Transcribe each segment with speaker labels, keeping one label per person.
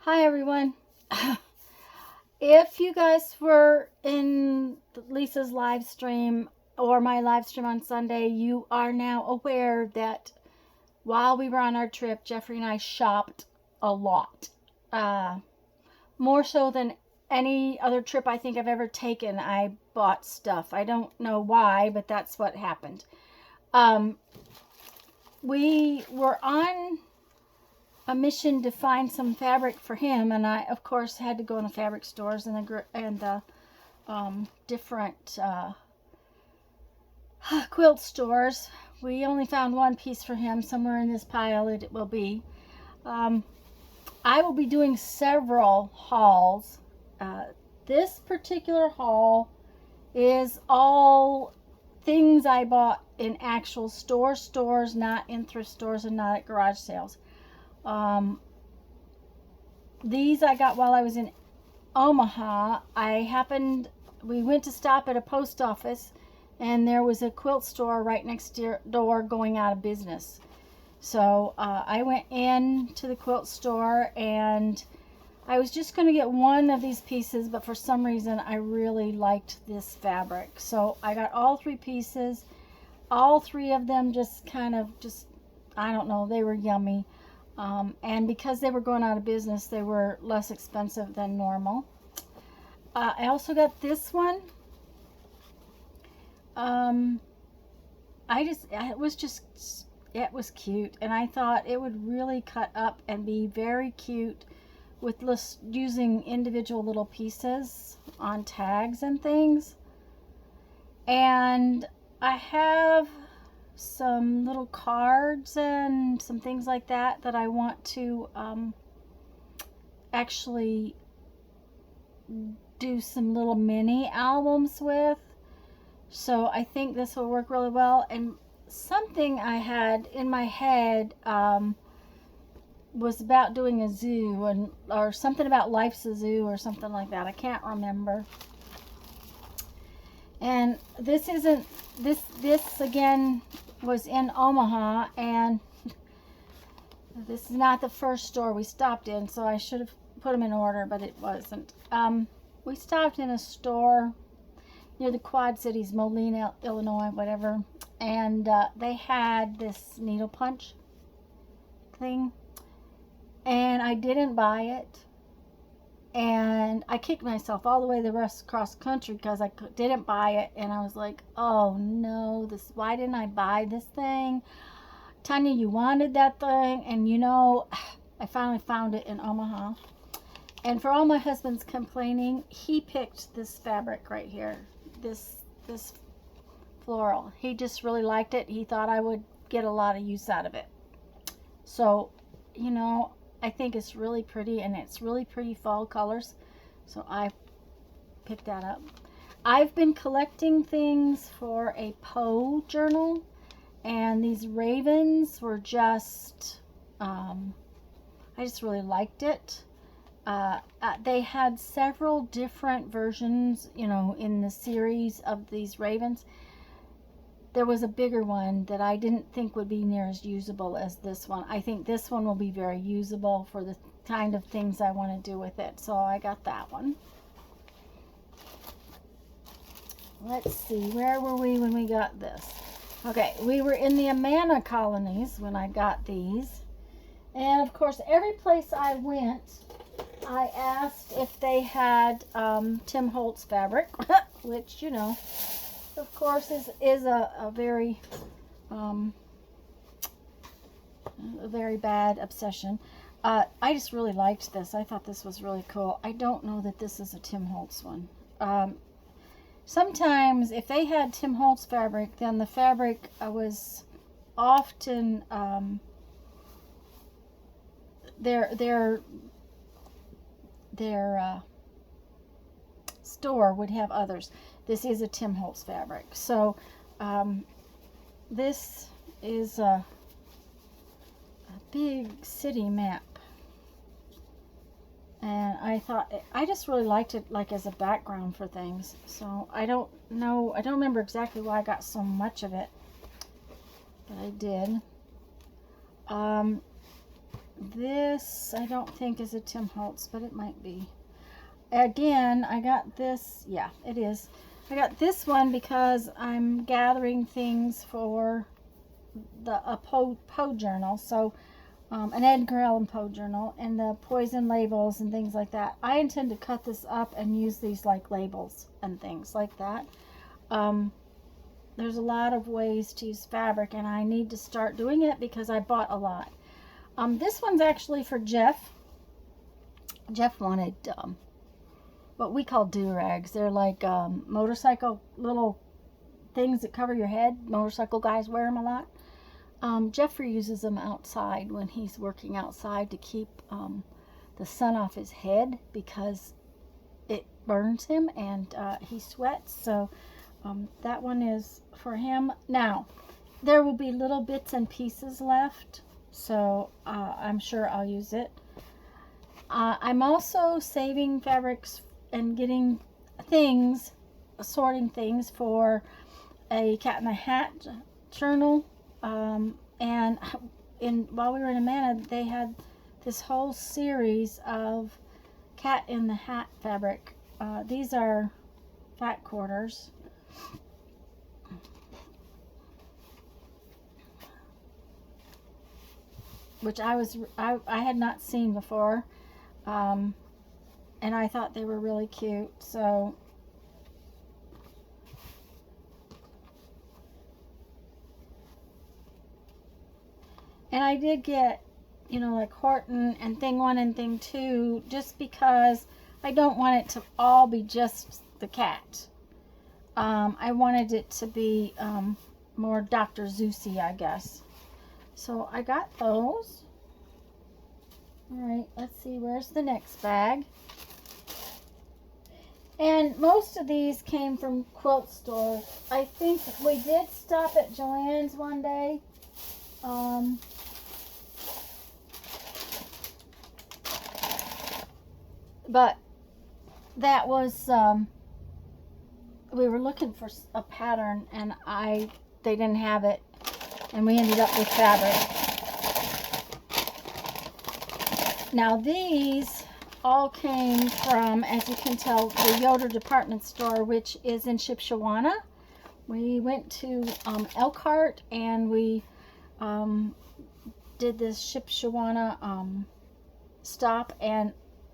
Speaker 1: Hi everyone. If you guys were in Lisa's live stream or my live stream on Sunday, you are now aware that while we were on our trip, Jeffrey and I shopped a lot. Uh, More so than any other trip I think I've ever taken. I bought stuff. I don't know why, but that's what happened. Um, we were on a mission to find some fabric for him, and I, of course, had to go in the fabric stores and the different quilt stores. We only found one piece for him somewhere in this pile. It will be. Um, I will be doing several hauls. This particular haul is all things I bought in actual stores, not in thrift stores and not at garage sales. These I got while I was in Omaha. We went to stop at a post office, and there was a quilt store right next door going out of business. So I went in to the quilt store, and I was just going to get one of these pieces, but for some reason I really liked this fabric. So I got all three pieces. All three of them I don't know, they were yummy. And because they were going out of business, they were less expensive than normal. I also got this one. It was cute, and I thought it would really cut up and be very cute with using individual little pieces on tags and things. And I have some little cards and some things like that I want to actually do some little mini albums with. So I think this will work really well. And something I had in my head was about doing a zoo, or something about Life's a Zoo or something like that. I can't remember. And this again was in Omaha, and this is not the first store we stopped in, so I should have put them in order, but it wasn't. We stopped in a store near the Quad Cities, Moline, Illinois, whatever, and they had this needle punch thing, and I didn't buy it. And I kicked myself all the way the rest across country because I didn't buy it. And I was like, oh no, why didn't I buy this thing? Tanya, you wanted that thing. And I finally found it in Omaha. And for all my husband's complaining, he picked this fabric right here. This floral. He just really liked it. He thought I would get a lot of use out of it. So, I think it's really pretty, and it's really pretty fall colors. So I picked that up. I've been collecting things for a Poe journal, and these ravens were just, I just really liked it. They had several different versions, in the series of these ravens. There was a bigger one that I didn't think would be near as usable as this one. I think this one will be very usable for the kind of things I want to do with it. So I got that one. Let's see, where were we when we got this? Okay, we were in the Amana colonies when I got these. And of course, every place I went, I asked if they had Tim Holtz fabric, which, of course, is a very bad obsession. I just really liked this. I thought this was really cool. I don't know that this is a Tim Holtz one. Sometimes if they had Tim Holtz fabric, then the fabric was often their store would have others. This is a Tim Holtz fabric. So this is a big city map. And I just really liked it as a background for things. So I don't remember exactly why I got so much of it, but I did. this I don't think is a Tim Holtz, but it might be. Again, I got this. Yeah, it is. I got this one because I'm gathering things for a Poe journal. So an Edgar Allan Poe journal, and the poison labels and things like that. I intend to cut this up and use these like labels and things like that. There's a lot of ways to use fabric, and I need to start doing it because I bought a lot. This one's actually for Jeff. Jeff wanted what we call do-rags. They're like motorcycle little things that cover your head. Motorcycle guys wear them a lot. Jeffrey uses them outside when he's working outside to keep the sun off his head because it burns him and he sweats. So that one is for him. Now, there will be little bits and pieces left, so I'm sure I'll use it. I'm also saving fabrics and getting things, sorting things for a Cat in the Hat journal. And while we were in Amana, they had this whole series of Cat in the Hat fabric. These are fat quarters. Which I had not seen before. And I thought they were really cute. So and I did get, you know, like Horton and thing 1 and thing 2, just because I don't want it to all be just the cat. I wanted it to be more Dr. Zeusy, I guess. So I got those. Alright, let's see, where's the next bag? And most of these came from quilt stores. I think we did stop at Joann's one day. But that was, we were looking for a pattern and they didn't have it, and we ended up with fabric. Now these all came from, as you can tell, the Yoder department store, which is in Shipshewana. We went to Elkhart and we did this Shipshewana stop, and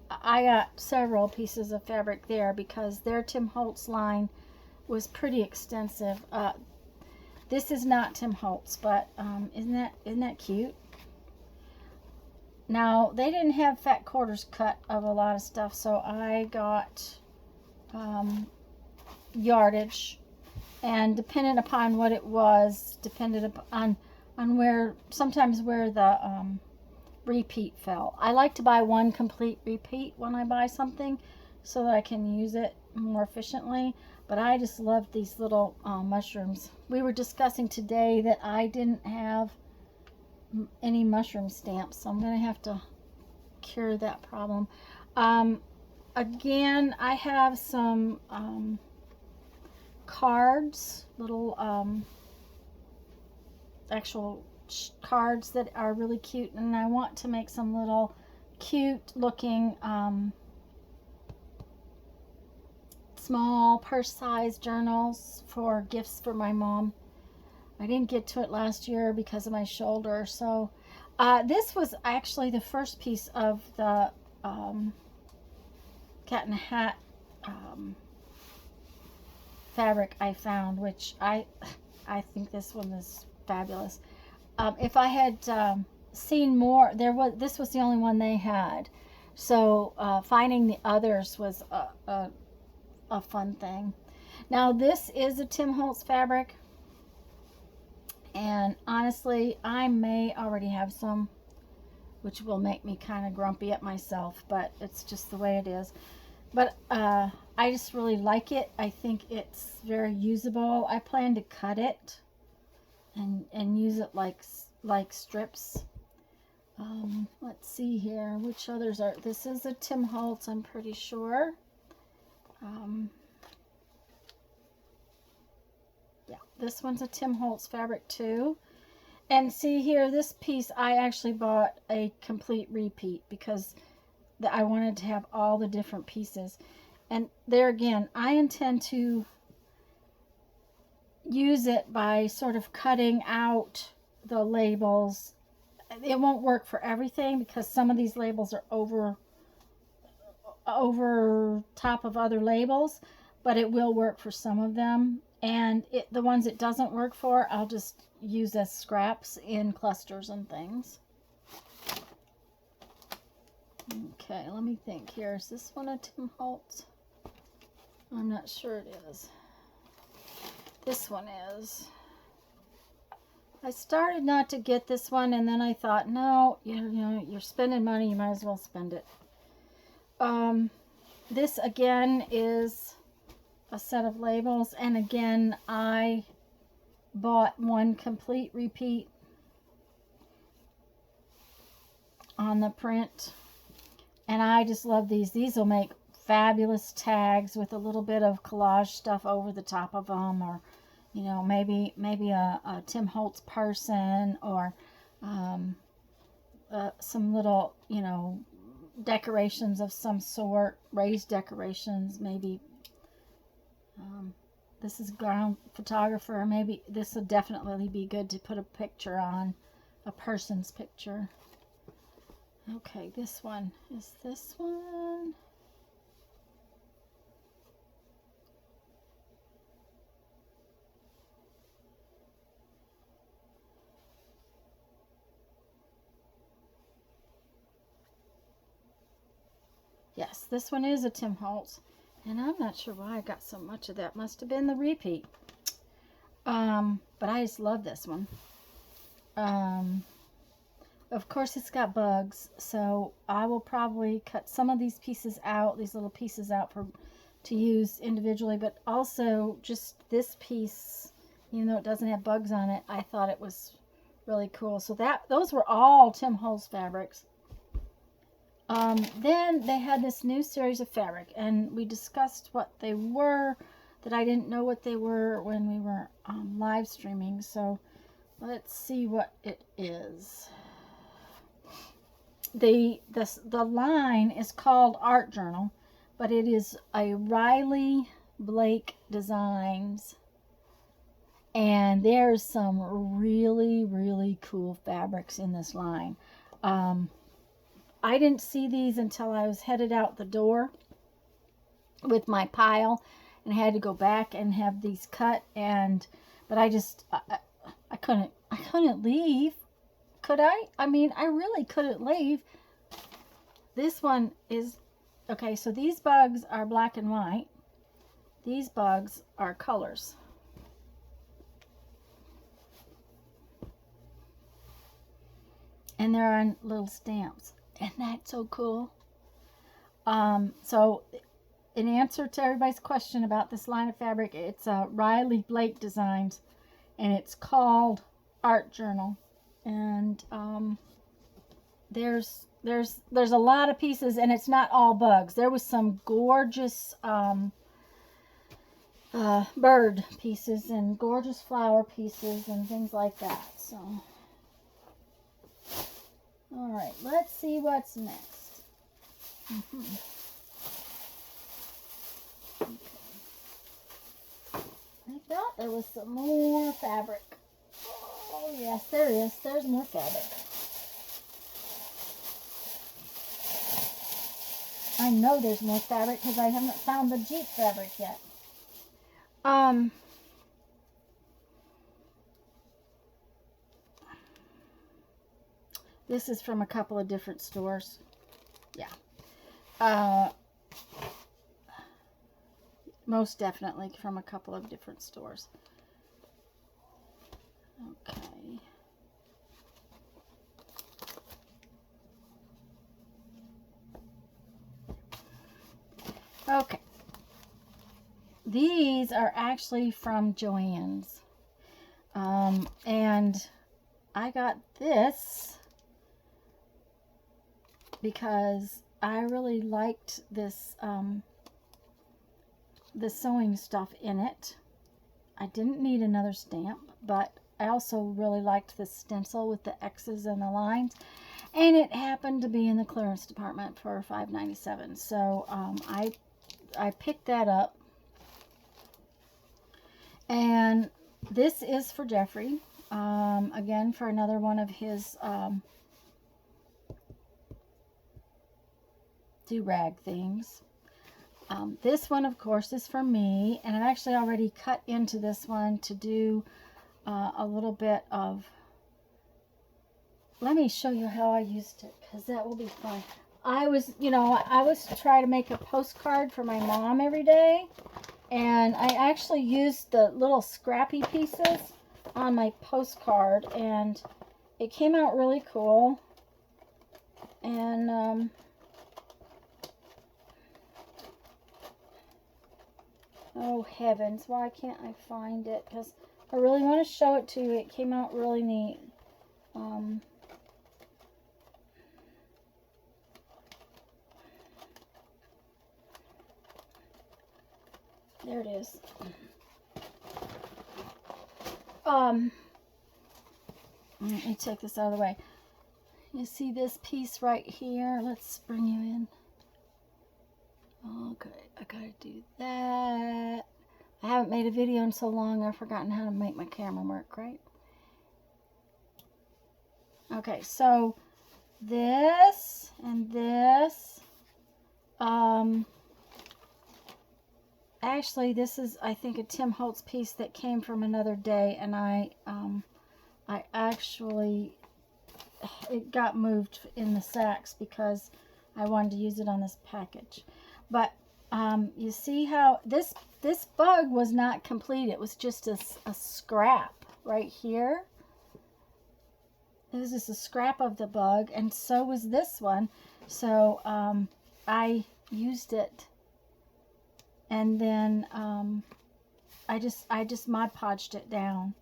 Speaker 1: I got several pieces of fabric there because their Tim Holtz line was pretty extensive. This is not Tim Holtz, but isn't that cute? Now, they didn't have fat quarters cut of a lot of stuff, so I got yardage, and depending upon what it was, depended on where, sometimes where the repeat fell. I like to buy one complete repeat when I buy something so that I can use it more efficiently, but I just love these little mushrooms. We were discussing today that I didn't have any mushroom stamps, so I'm going to have to cure that problem. Again, I have some cards, little actual cards that are really cute, and I want to make some little cute looking small purse-sized journals for gifts for my mom. I didn't get to it last year because of my shoulder. So this was actually the first piece of the Cat in the Hat fabric I found, which I think this one is fabulous. If I had seen more, this was the only one they had. So finding the others was a fun thing. Now this is a Tim Holtz fabric. And honestly, I may already have some, which will make me kind of grumpy at myself, but it's just the way it is. But I just really like it. I think it's very usable. I plan to cut it and use it like strips. Let's see here, which others are. This is a Tim Holtz, I'm pretty sure. Yeah, this one's a Tim Holtz fabric too. And see here, this piece, I actually bought a complete repeat because I wanted to have all the different pieces. And there again, I intend to use it by sort of cutting out the labels. It won't work for everything because some of these labels are over top of other labels, but it will work for some of them. And the ones it doesn't work for, I'll just use as scraps in clusters and things. Okay, let me think here. Is this one a Tim Holtz? I'm not sure it is. This one is. I started not to get this one, and then I thought, no, you know, you're spending money, you might as well spend it. This again is a set of labels, and again I bought one complete repeat on the print, and I just love these. These will make fabulous tags with a little bit of collage stuff over the top of them, or you know, maybe a Tim Holtz person, or some little, you know, decorations of some sort, raised decorations, maybe. This is ground photographer. Maybe this would definitely be good to put a picture on, a person's picture. Okay, this one. Is this one? Yes, this one is a Tim Holtz. And I'm not sure why I got so much of that. Must have been the repeat. But I just love this one. Of course, it's got bugs, so I will probably cut some of these pieces out, these little pieces out to use individually, but also just this piece, even though it doesn't have bugs on it, I thought it was really cool. So those were all Tim Holtz fabrics. Then they had this new series of fabric, and we discussed what they were, that I didn't know what they were when we were live streaming. So let's see what it is. The line is called Art Journal, but it is a Riley Blake Designs, and there's some really, really cool fabrics in this line. I didn't see these until I was headed out the door with my pile, and I had to go back and have these cut. But I couldn't leave. Could I? I mean, I really couldn't leave. This one is okay. So these bugs are black and white. These bugs are colors. And they're on little stamps. Isn't that so cool? So in answer to everybody's question about this line of fabric, it's Riley Blake Designs, and it's called Art Journal. And there's a lot of pieces, and it's not all bugs. There was some gorgeous bird pieces and gorgeous flower pieces and things like that. So. All right, let's see what's next. Okay. I thought there was some more fabric. Oh, yes, there is. There's more fabric. I know there's more fabric because I haven't found the Jeep fabric yet. This is from a couple of different stores. Yeah. Most definitely from a couple of different stores. Okay. Okay. These are actually from Joann's. And I got this because I really liked this the sewing stuff in it. I didn't need another stamp, but I also really liked the stencil with the X's and the lines. And it happened to be in the clearance department for $5.97. So I picked that up. And this is for Jeffrey. Again, for another one of his do-rag things. This one, of course, is for me. And I've actually already cut into this one to do a little bit of... Let me show you how I used it, because that will be fun. I was trying to make a postcard for my mom every day. And I actually used the little scrappy pieces on my postcard, and it came out really cool. And oh heavens, why can't I find it? Because I really want to show it to you. It came out really neat. There it is. Let me take this out of the way. You see this piece right here? Let's bring you in. Okay, I gotta do that. I haven't made a video in so long, I've forgotten how to make my camera work, right? Okay, so this and this, actually, this is, I think, a Tim Holtz piece that came from another day, and I actually, it got moved in the sacks because I wanted to use it on this package. But you see how this bug was not complete. It was just a scrap right here. It was just a scrap of the bug, and so was this one. So I used it. And then I just Mod Podged it down.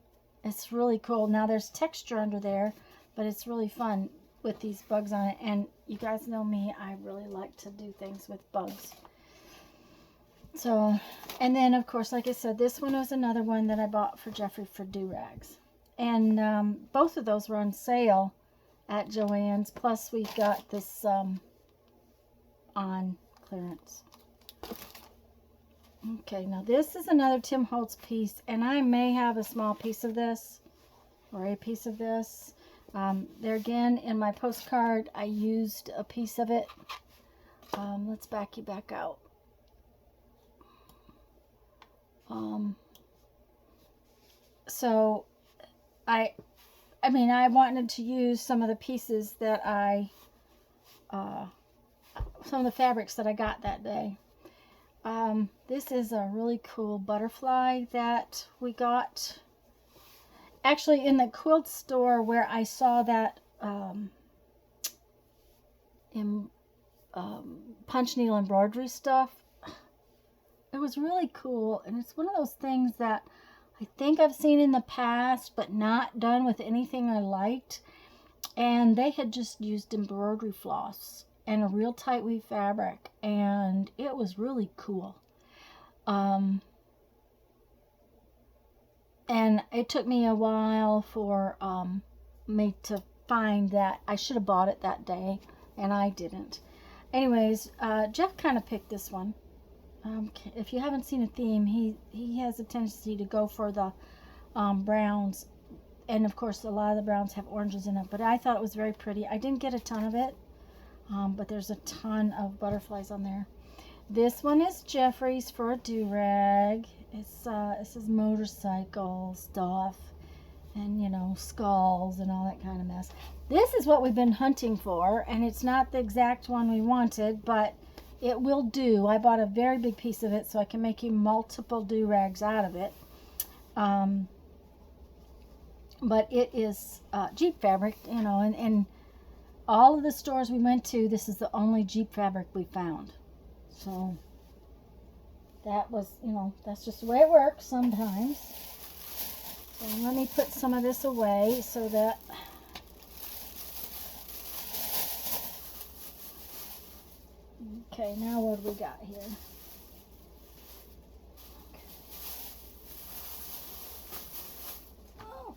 Speaker 1: It's really cool. Now there's texture under there, but it's really fun with these bugs on it. And you guys know me, I really like to do things with bugs. So, and then of course, like I said, this one was another one that I bought for Jeffrey for do-rags. And both of those were on sale at Joann's. Plus we got this on clearance. Okay, now this is another Tim Holtz piece, and I may have a small piece of this, or a piece of this. There again, in my postcard, I used a piece of it. Let's back you back out. So, I mean, I wanted to use some of the pieces that some of the fabrics that I got that day. This is a really cool butterfly that we got actually in the quilt store where I saw that punch needle embroidery stuff. It was really cool, and it's one of those things that I think I've seen in the past but not done with anything I liked. And they had just used embroidery floss and a real tight weave fabric, and it was really cool. And it took me a while for me to find that. I should have bought it that day, and I didn't. Anyways, Jeff kind of picked this one. If you haven't seen a theme, he has a tendency to go for the browns, and of course a lot of the browns have oranges in it, but I thought it was very pretty. I didn't get a ton of it. But there's a ton of butterflies on there. This one is Jeffrey's for a do-rag. It says motorcycle stuff and, you know, skulls and all that kind of mess. This is what we've been hunting for, and it's not the exact one we wanted, but it will do. I bought a very big piece of it so I can make you multiple do-rags out of it. But it is Jeep fabric, you know, and all of the stores we went to, this is the only Jeep fabric we found. So that was, you know, that's just the way it works sometimes. So let me put some of this away so that okay, now what do we got here?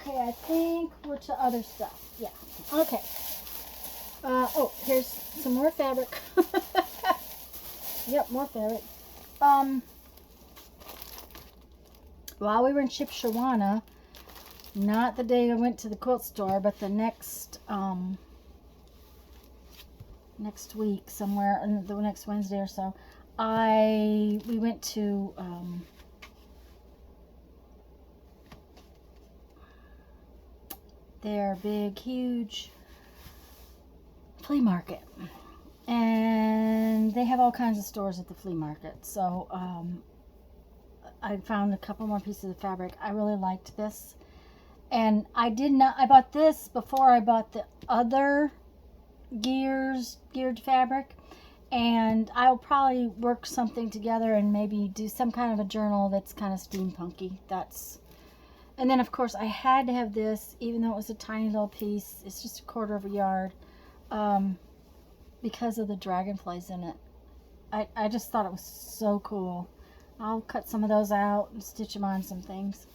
Speaker 1: Okay, I think we're to other stuff. Yeah. Okay. Oh, here's some more fabric. Yep, more fabric. While we were in Shipshewana, not the day I went to the quilt store, but the next next week, somewhere, the next Wednesday or so, we went to their big, huge flea market, and they have all kinds of stores at the flea market. So I found a couple more pieces of fabric. I really liked this, and I bought this before I bought the other geared fabric, and I'll probably work something together and maybe do some kind of a journal that's kind of steampunky. And then of course I had to have this, even though it was a tiny little piece. It's just a 1/4 of a yard, because of the dragonflies in it. I just thought it was so cool. I'll cut some of those out and stitch them on some things.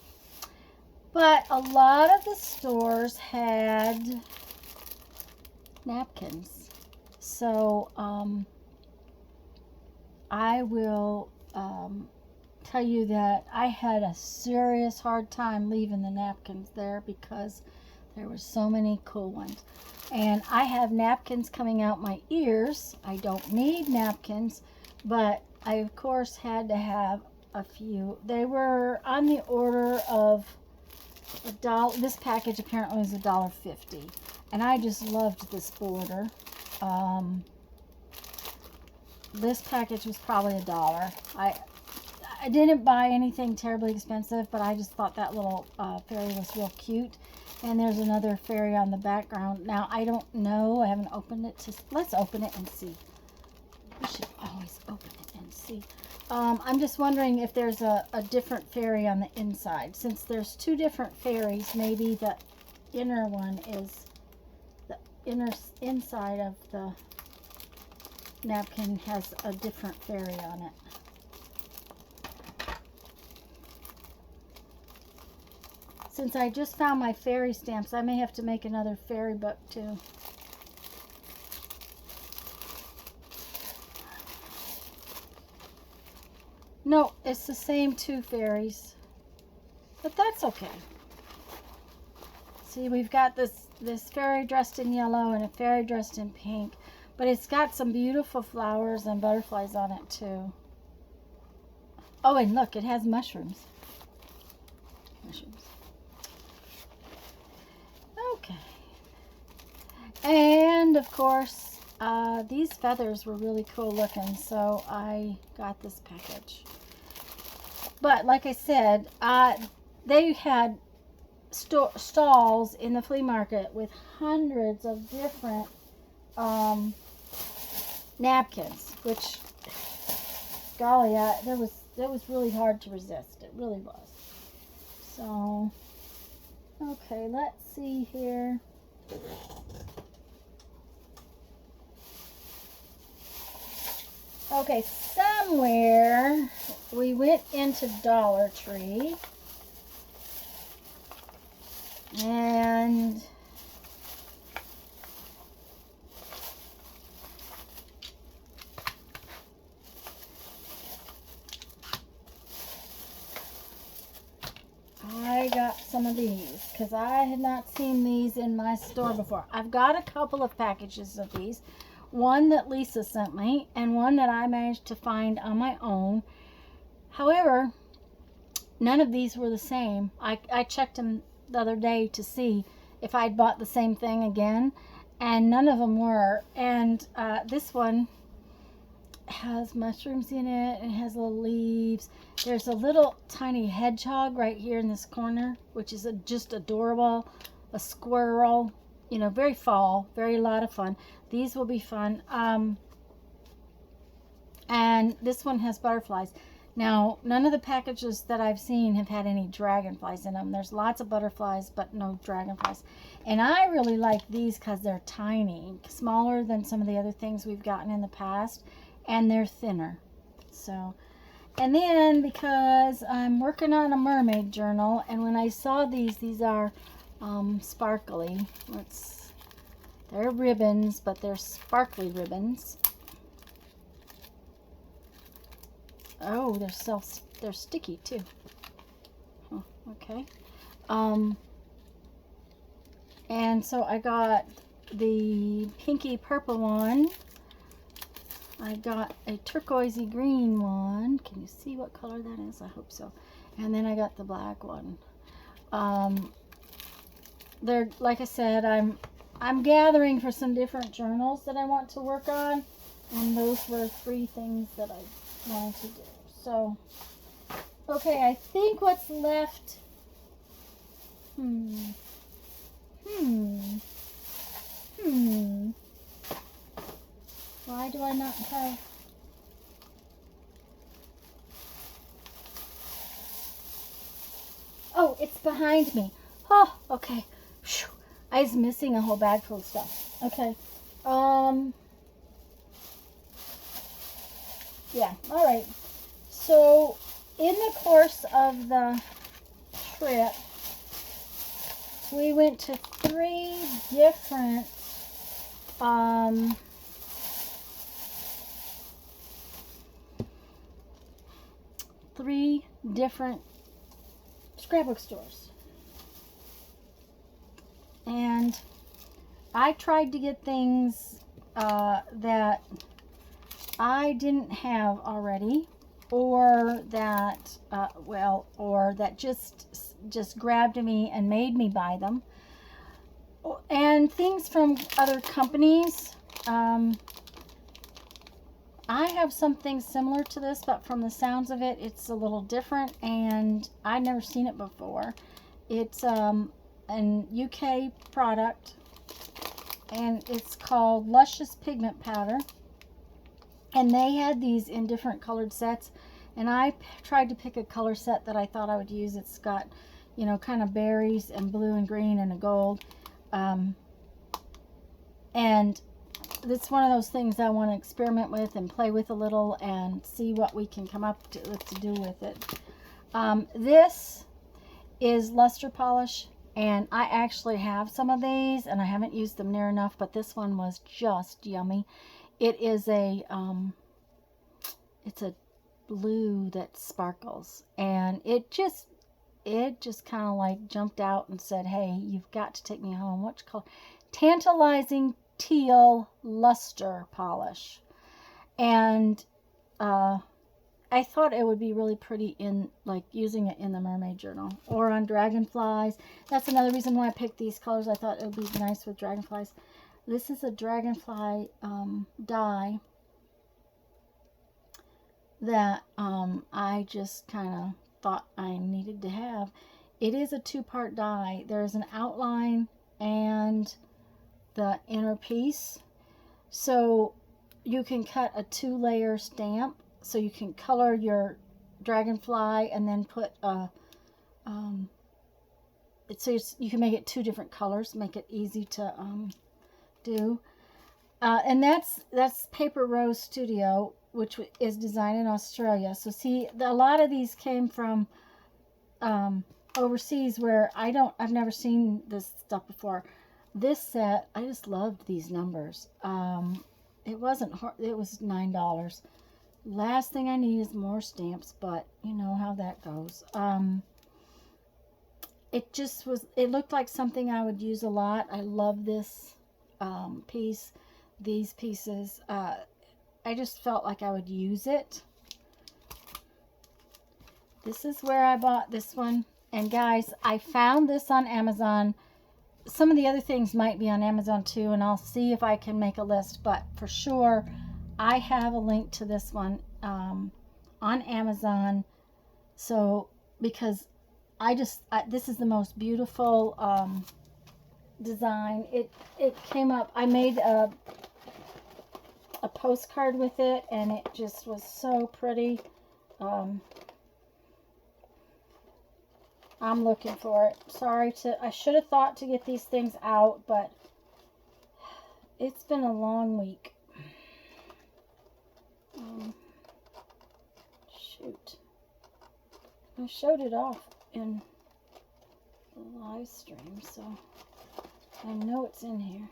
Speaker 1: But a lot of the stores had napkins. So I will tell you that I had a serious hard time leaving the napkins there because there were so many cool ones. And I have napkins coming out my ears. I don't need napkins, but I of course had to have a few. They were on the order of $1. This package apparently was $1.50, and I just loved this border. This package was probably $1. I didn't buy anything terribly expensive, but I just thought that little fairy was real cute. And there's another fairy on the background. Now, I don't know. I haven't opened it. Let's open it and see. We should always open it and see. I'm just wondering if there's a different fairy on the inside. Since there's 2 different fairies, maybe the inner one is the inside of the napkin has a different fairy on it. Since I just found my fairy stamps, I may have to make another fairy book too. No, it's the same 2 fairies, but that's okay. See, we've got this fairy dressed in yellow and a fairy dressed in pink, but it's got some beautiful flowers and butterflies on it too. Oh, and look, it has mushrooms. Mushrooms. Okay. And of course, these feathers were really cool looking, so I got this package. But like I said, they had stalls in the flea market with hundreds of different napkins, which, golly, that was really hard to resist. It really was. So, okay, let's see here. Okay, somewhere we went into Dollar Tree, and I got some of these because I had not seen these in my store before. I've got a couple of packages of these. One that Lisa sent me and one that I managed to find on my own. However, none of these were the same. I checked them the other day to see if I'd bought the same thing again, and none of them were. And this one has mushrooms in it and has little leaves. There's a little tiny hedgehog right here in this corner, which is just adorable. A squirrel, you know, very fall, very lot of fun. These will be fun. And this one has butterflies. Now, none of the packages that I've seen have had any dragonflies in them. There's lots of butterflies, but no dragonflies. And I really like these because they're tiny, smaller than some of the other things we've gotten in the past, and they're thinner. So, and then because I'm working on a mermaid journal, and when I saw these are sparkly. They're ribbons, but they're sparkly ribbons. Oh, they're sticky too. Oh, okay. And so I got the pinky purple one. I got a turquoisey green one. Can you see what color that is? I hope so. And then I got the black one. They're, like I said, I'm gathering for some different journals that I want to work on, and those were 3 things that I wanted to do. So, okay, I think what's left. Why do I not have? Oh, it's behind me. Oh, okay. Whew. I was missing a whole bag full of stuff. Okay. Yeah, all right. So, in the course of the trip, we went to 3 different scrapbook stores. And I tried to get things that I didn't have already, or that or that just grabbed me and made me buy them, and things from other companies. I have something similar to this, but from the sounds of it, it's a little different, and I've never seen it before. It's an UK product, and it's called Luscious Pigment Powder. And they had these in different colored sets, and I tried to pick a color set that I thought I would use. It's got, you know, kind of berries and blue and green and a gold. And it's one of those things I want to experiment with and play with a little and see what we can come up to do with it. This is luster polish, and I actually have some of these, and I haven't used them near enough, but this one was just yummy. It is it's a blue that sparkles, and it just kind of like jumped out and said, hey, you've got to take me home. What's called Tantalizing Teal Luster Polish. And I thought it would be really pretty in, like, using it in the mermaid journal or on dragonflies. That's another reason why I picked these colors. I thought it would be nice with dragonflies. This is a dragonfly die that I just kind of thought I needed to have. It is a 2-part die. There's an outline and the inner piece. So you can cut a 2-layer stamp, so you can color your dragonfly and then put a so you can make it 2 different colors, make it easy to do. And that's Paper Rose Studio, which is designed in Australia. So see, a lot of these came from overseas, where I've never seen this stuff before. This set, I just loved these numbers. It wasn't hard. It was $9. Last thing I need is more stamps, but you know how that goes. It looked like something I would use a lot. I love this piece, these pieces. I just felt like I would use it. This is where I bought this one. And guys, I found this on Amazon. Some of the other things might be on Amazon too, and I'll see if I can make a list, but for sure I have a link to this one on Amazon. So, because this is the most beautiful design. It came up, I made a postcard with it, and it just was so pretty. I'm looking for it. I should have thought to get these things out, but it's been a long week. Shoot. I showed it off in live stream, so I know it's in here.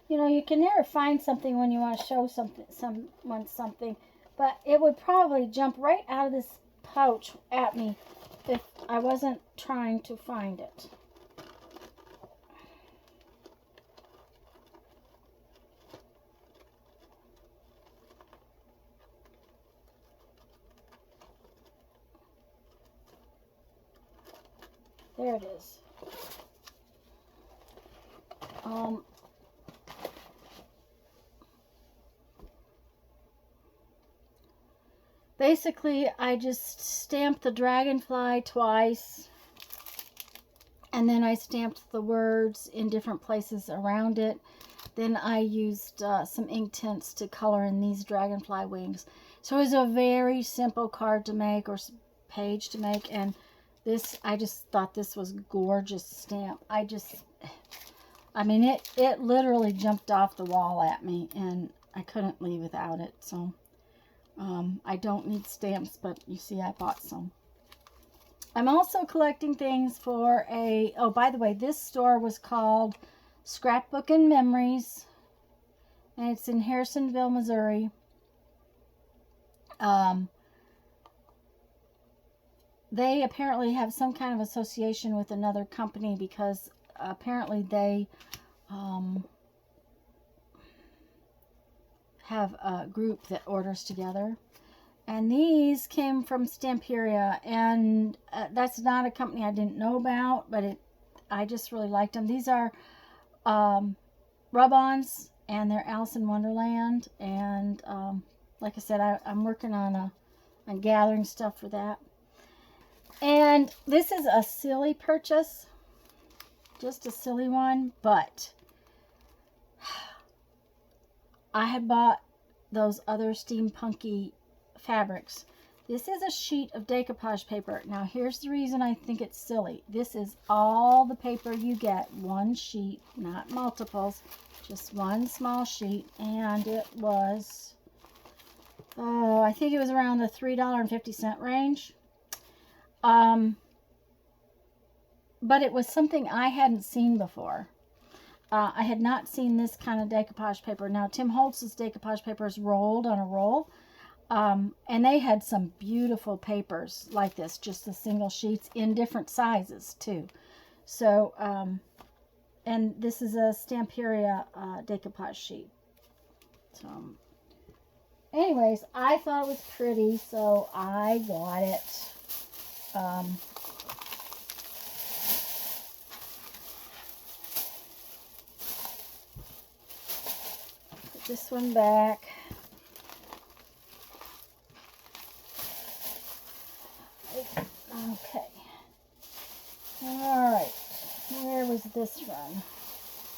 Speaker 1: You know, you can never find something when you want to show someone something, but it would probably jump right out of this pouch at me if I wasn't trying to find it. There it is. Basically, I just stamped the dragonfly twice, and then I stamped the words in different places around it. Then I used some ink tints to color in these dragonfly wings. So it was a very simple card to make, or page to make, and this, I just thought this was gorgeous stamp. I mean, it literally jumped off the wall at me, and I couldn't leave without it. So I don't need stamps, but you see I bought some. I'm also collecting things for a, oh, by the way, this store was called Scrapbook and Memories, and it's in Harrisonville, Missouri. They apparently have some kind of association with another company, because apparently they have a group that orders together. And these came from Stamperia, and that's not a company I didn't know about, but I just really liked them. These are rub-ons, and they're Alice in Wonderland. And like I said, I'm working on gathering stuff for that. And this is a silly purchase, just a silly one, but I had bought those other steampunky fabrics. This is a sheet of decoupage paper. Now here's the reason I think it's silly. This is all the paper you get, one sheet, not multiples, just one small sheet, and it was, oh, I think it was around the $3.50 range. But it was something I hadn't seen before. I had not seen this kind of decoupage paper. Now, Tim Holtz's decoupage paper is rolled on a roll. And they had some beautiful papers like this, just the single sheets in different sizes too. So, and this is a Stamperia decoupage sheet. So, anyways, I thought it was pretty, so I got it. Put this one back. Okay. All right. Where was this from?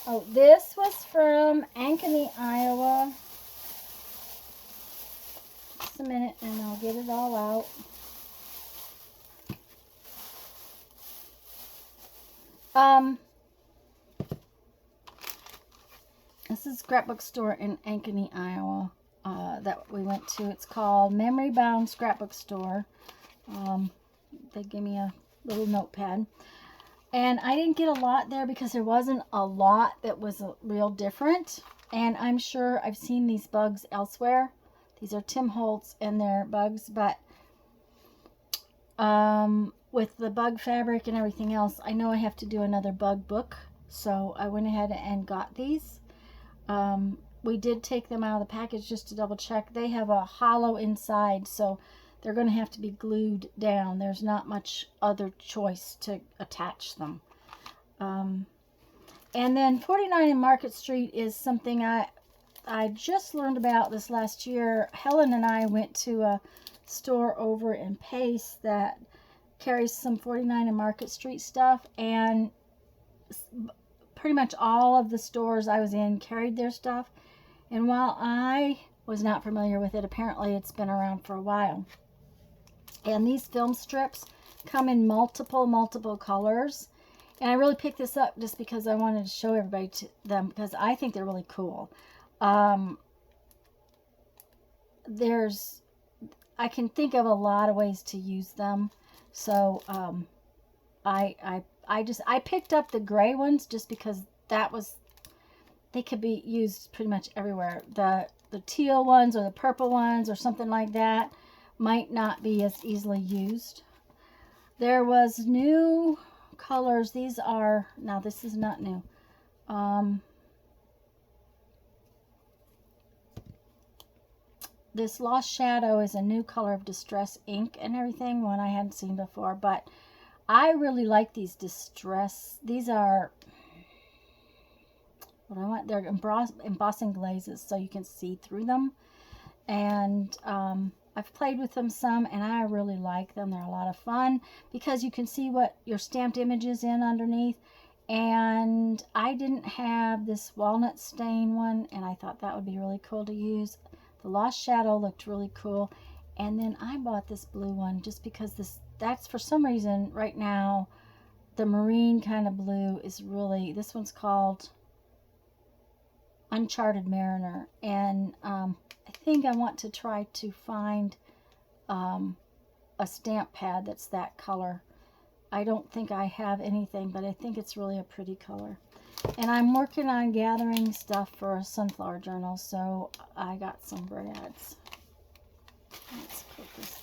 Speaker 1: Oh, this was from Ankeny, Iowa. Just a minute and I'll get it all out. This is a scrapbook store in Ankeny, Iowa, that we went to. It's called Memory Bound Scrapbook Store. They gave me a little notepad. And I didn't get a lot there because there wasn't a lot that was real different. And I'm sure I've seen these bugs elsewhere. These are Tim Holtz and their bugs, but with the bug fabric and everything else, I know I have to do another bug book. So I went ahead and got these. We did take them out of the package just to double check. They have a hollow inside, so they're going to have to be glued down. There's not much other choice to attach them. And then 49 in Market Street is something I just learned about this last year. Helen and I went to a store over in Pace that carries some 49 in Market Street stuff, and pretty much all of the stores I was in carried their stuff. And while I was not familiar with it, apparently it's been around for a while. And these film strips come in multiple colors. And I really picked this up just because I wanted to show everybody them, because I think they're really cool. I can think of a lot of ways to use them. So I picked up the gray ones just because they could be used pretty much everywhere. The teal ones or the purple ones or something like that might not be as easily used. There was new colors. These are, now this is not new. This Lost Shadow is a new color of distress ink and everything, one I hadn't seen before, but I really like these distress. These are, what I want, they're embossing glazes so you can see through them. And I've played with them some, and I really like them. They're a lot of fun because you can see what your stamped image is in underneath. And I didn't have this walnut stain one, and I thought that would be really cool to use. The Lost Shadow looked really cool. And then I bought this blue one just because that's for some reason right now, the marine kind of blue is really, this one's called Uncharted Mariner. And I think I want to try to find a stamp pad that's that color. I don't think I have anything, but I think it's really a pretty color. And I'm working on gathering stuff for a sunflower journal, so I got some brads. Let's put this.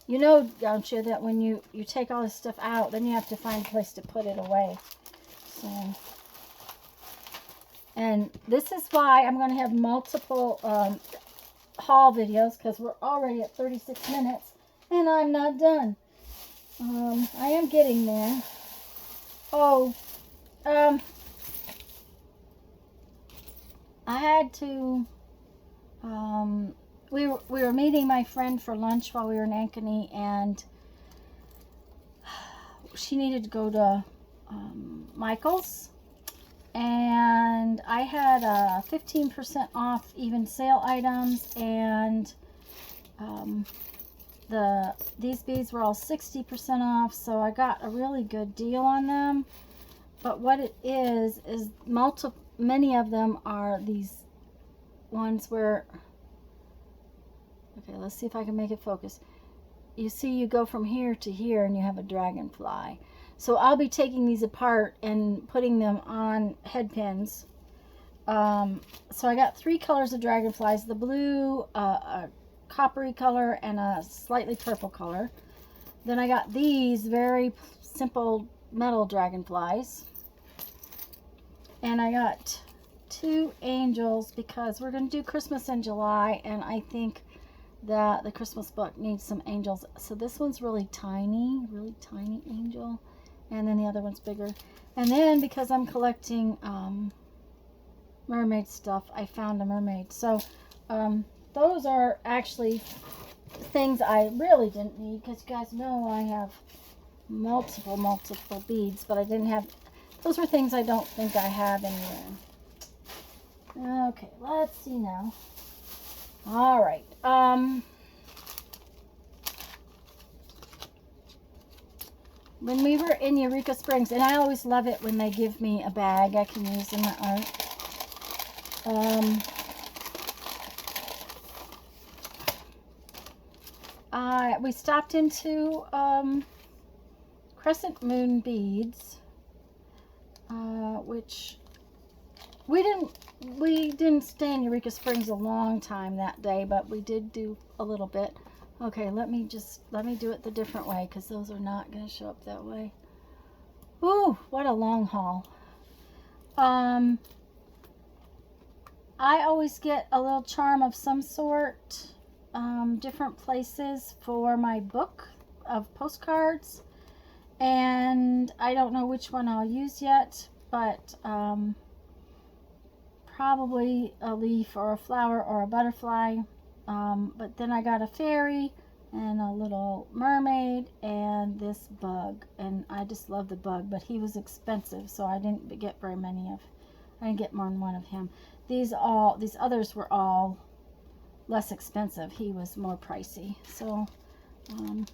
Speaker 1: You know, don't you, that when you take all this stuff out, then you have to find a place to put it away. So, and this is why I'm going to have multiple haul videos, because we're already at 36 minutes, and I'm not done. I am getting there. Oh, I had to, we were meeting my friend for lunch while we were in Ankeny, and she needed to go to Michael's, and I had 15% off even sale items, and these beads were all 60% off, so I got a really good deal on them. But what it is many of them are these ones where, okay, let's see if I can make it focus. You see, you go from here to here and you have a dragonfly. So I'll be taking these apart and putting them on head pins. So I got 3 colors of dragonflies: the blue, a coppery color, and a slightly purple color. Then I got these very simple metal dragonflies, and I got 2 angels because we're going to do Christmas in July, and I think that the Christmas book needs some angels. So this one's really tiny angel, and then the other one's bigger. And then because I'm collecting mermaid stuff, I found a mermaid. So those are actually things I really didn't need, because you guys know I have multiple beads, but I didn't have, those were things I don't think I have anywhere. Okay, let's see now. All right. When we were in Eureka Springs, and I always love it when they give me a bag I can use in my art. We stopped into Crescent Moon Beads, which we didn't stay in Eureka Springs a long time that day, but we did do a little bit. Okay, let me do it the different way, because those are not going to show up that way. Ooh, what a long haul. I always get a little charm of some sort, different places for my book of postcards, and I don't know which one I'll use yet, but probably a leaf or a flower or a butterfly. But then I got a fairy and a little mermaid and this bug, and I just love the bug, but he was expensive, so I didn't get very many of. I didn't get more than one of him. These others were all less expensive. He was more pricey, so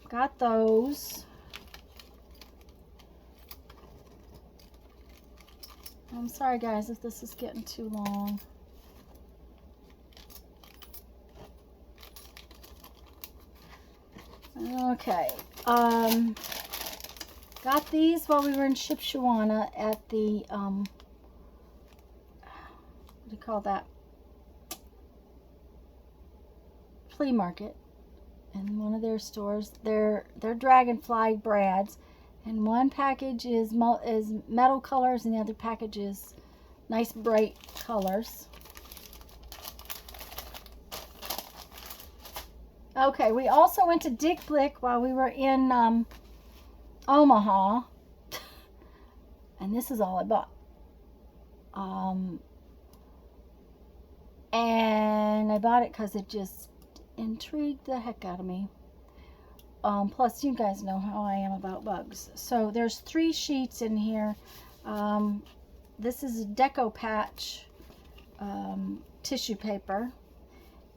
Speaker 1: got those. I'm sorry guys if this is getting too long. Okay. Got these while we were in Shipshewana at the what do you call that? Flea market. In one of their stores. They're dragonfly brads, and one package is metal colors and the other package is nice bright colors. Okay, we also went to Dick Blick while we were in Omaha, and this is all I bought. And I bought it because it just intrigued the heck out of me. Plus, you guys know how I am about bugs. So there's 3 sheets in here. This is a Deco Patch tissue paper.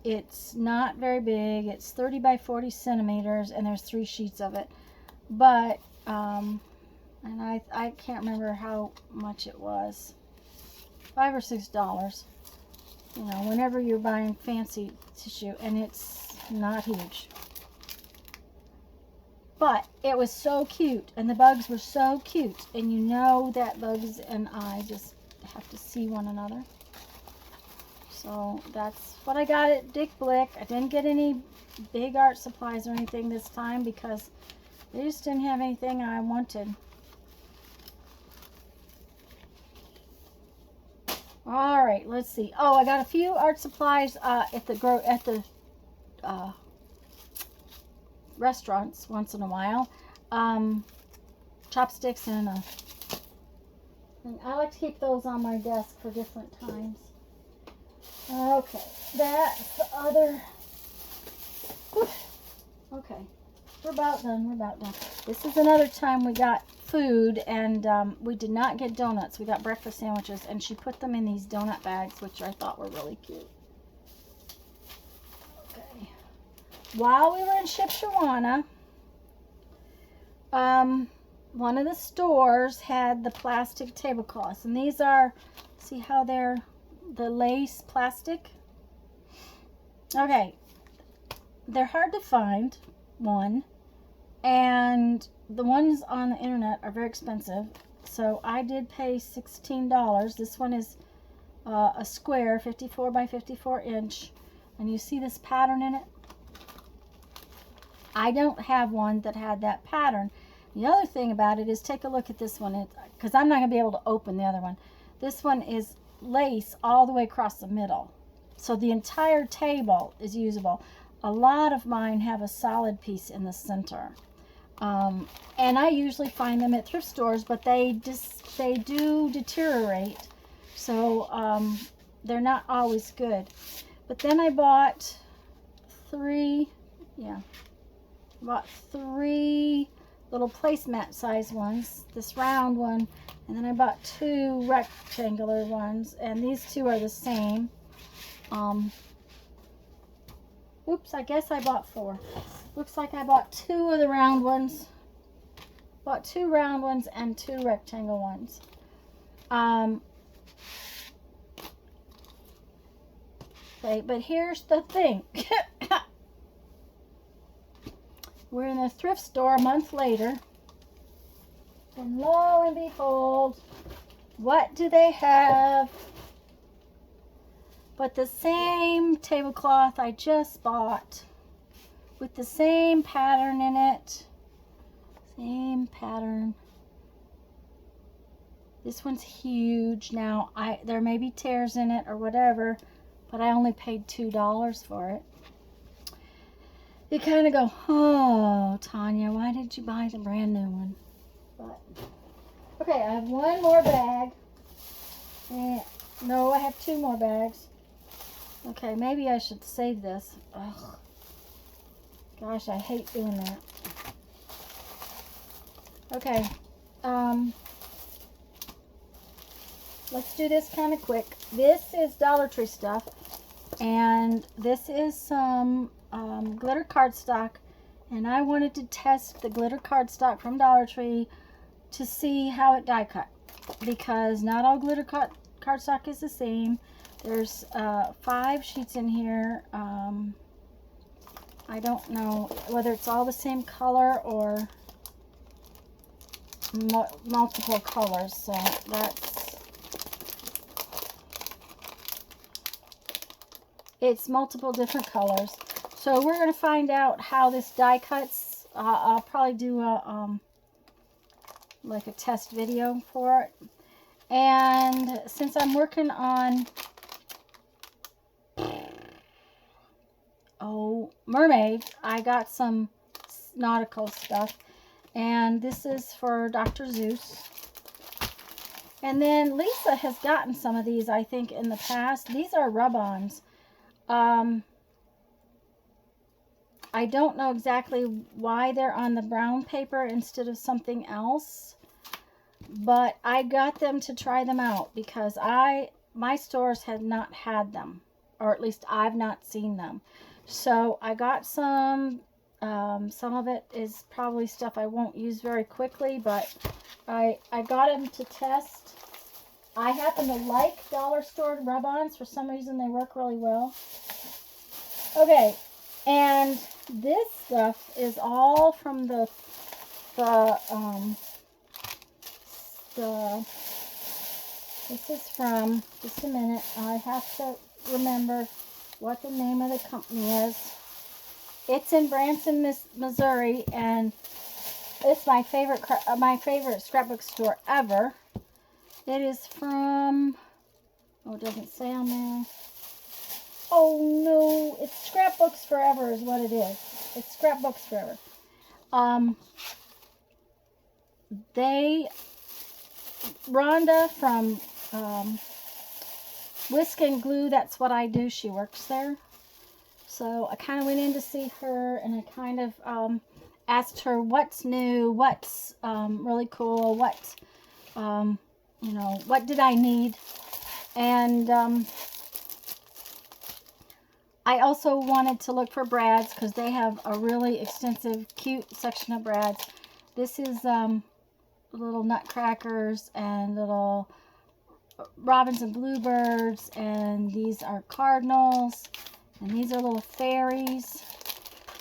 Speaker 1: It's not very big. It's 30 by 40 centimeters, and there's 3 sheets of it. But and I can't remember how much it was. $5 or $6. You know, whenever you're buying fancy tissue, and it's not huge. But it was so cute, and the bugs were so cute, and you know that bugs and I just have to see one another. So that's what I got at Dick Blick. I didn't get any big art supplies or anything this time because they just didn't have anything I wanted. All right, let's see. Oh, I got a few art supplies at the restaurants once in a while. Chopsticks and I like to keep those on my desk for different times. Okay, that's the other. Okay, we're about done. This is another time we got food, and we did not get donuts. We got breakfast sandwiches, and she put them in these donut bags, which I thought were really cute. Okay. While we were in Shipshewana, one of the stores had the plastic tablecloths, and these are, see how they're the lace plastic? Okay, they're hard to find, one, and the ones on the internet are very expensive, so I did pay $16. This one is a square, 54 by 54 inch, and you see this pattern in it? I don't have one that had that pattern. The other thing about it is, take a look at this one, because I'm not going to be able to open the other one. This one is lace all the way across the middle, so the entire table is usable. A lot of mine have a solid piece in the center, and I usually find them at thrift stores, but they do deteriorate, so they're not always good. But then I bought 3 little placemat size ones, this round one, and then I bought 2 rectangular ones, and these 2 are the same. Oops, I guess I bought 4. Looks like I bought 2 of the round ones. Bought 2 round ones and 2 rectangle ones. Okay, but here's the thing. We're in the thrift store a month later, and lo and behold, what do they have but the same tablecloth I just bought with the same pattern in it. Same pattern. This one's huge. Now, there may be tears in it or whatever, but I only paid $2 for it. You kind of go, oh, Tanya, why did you buy the brand new one? But, okay, I have one more bag. And, no, I have 2 more bags. Okay, maybe I should save this. Ugh. Gosh, I hate doing that. Okay, let's do this kind of quick. This is Dollar Tree stuff, and this is some glitter cardstock, and I wanted to test the glitter cardstock from Dollar Tree to see how it die cut. because not all glitter cardstock is the same. There's 5 sheets in here. I don't know whether it's all the same color or multiple colors. So it's multiple different colors. So we're going to find out how this die cuts. I'll probably do a like a test video for it. And since I'm working on mermaids, I got some nautical stuff, and this is for Dr. Zeus. And then Lisa has gotten some of these, I think, in the past. These are rub-ons. I don't know exactly why they're on the brown paper instead of something else, but I got them to try them out because my stores had not had them, or at least I've not seen them. So I got some. Some of it is probably stuff I won't use very quickly, but I got them to test. I happen to like dollar store rub-ons. For some reason, they work really well. Okay, and this stuff is all from this is from, just a minute, I have to remember what the name of the company is. It's in Branson, Missouri, and it's my favorite scrapbook store ever. It is from, it doesn't say on there. Oh no, it's Scrapbooks Forever is what it is. It's Scrapbooks Forever. Rhonda from Whisk and Glue, that's what I do, she works there. So I kind of went in to see her, and I kind of asked her what's new, what's really cool, what, you know, what did I need. And I also wanted to look for brads because they have a really extensive, cute section of brads. This is little nutcrackers and little robins and bluebirds, and these are cardinals, and these are little fairies,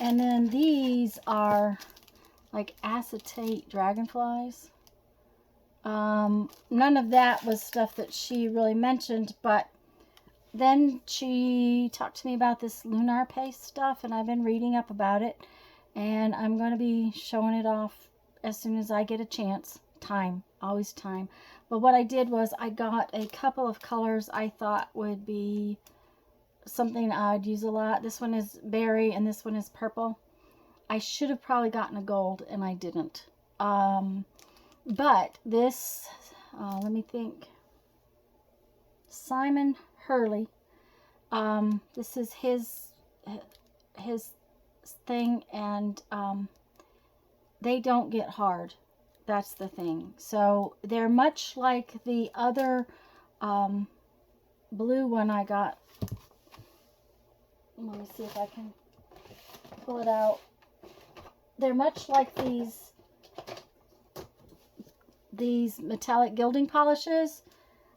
Speaker 1: and then these are like acetate dragonflies. None of that was stuff that she really mentioned, but then she talked to me about this lunar paste stuff, and I've been reading up about it, and I'm going to be showing it off as soon as I get a chance. Time, always time. But what I did was I got a couple of colors I thought would be something I'd use a lot. This one is berry and this one is purple. I should have probably gotten a gold and I didn't. But this, let me think. Simon Hurley. This is his thing, and they don't get hard. That's the thing. So they're much like the other blue one I got. Let me see if I can pull it out. They're much like these metallic gilding polishes,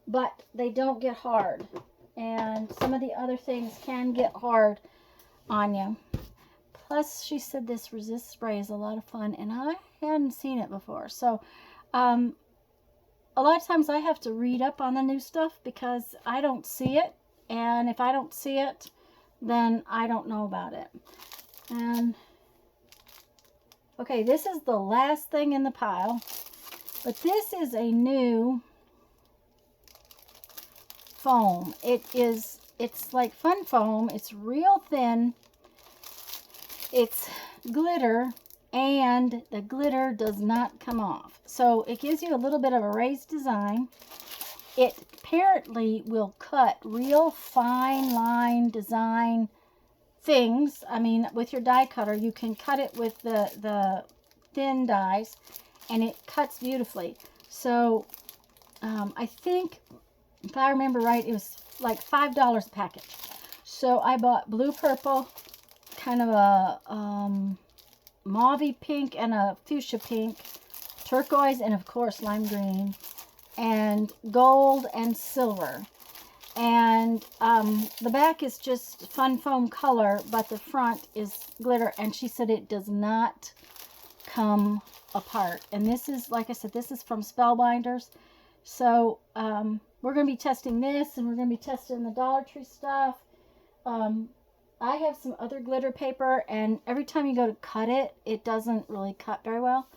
Speaker 1: but they don't get hard. And some of the other things can get hard on you. Plus, she said this resist spray is a lot of fun, and I hadn't seen it before. So, a lot of times I have to read up on the new stuff because I don't see it. And if I don't see it, then I don't know about it. And, okay, this is the last thing in the pile. But this is a new foam. It's like fun foam. It's real thin. It's glitter, and the glitter does not come off. So it gives you a little bit of a raised design. It apparently will cut real fine line design things. I mean, with your die cutter, you can cut it with the thin dies, and it cuts beautifully. So I think, if I remember right, it was like $5 a package. So I bought blue purple, kind of a mauve pink and a fuchsia pink, turquoise, and of course lime green. and gold and silver. And the back is just fun foam color, but the front is glitter. And she said it does not come apart. And this is, like I said, this is from Spellbinders. So we're going to be testing this, and we're going to be testing the Dollar Tree stuff. I have some other glitter paper, and every time you go to cut it, it doesn't really cut very well.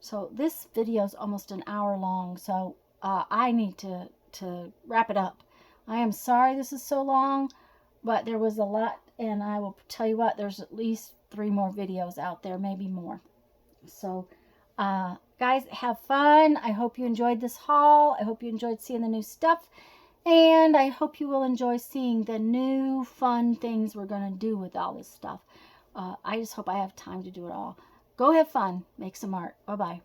Speaker 1: So this video is almost an hour long, so I need to wrap it up. I am sorry this is so long, but there was a lot, and I will tell you what, there's at least 3 more videos out there, maybe more. So, guys, have fun. I hope you enjoyed this haul. I hope you enjoyed seeing the new stuff, and I hope you will enjoy seeing the new fun things we're going to do with all this stuff. I just hope I have time to do it all. Go have fun. Make some art. Bye-bye.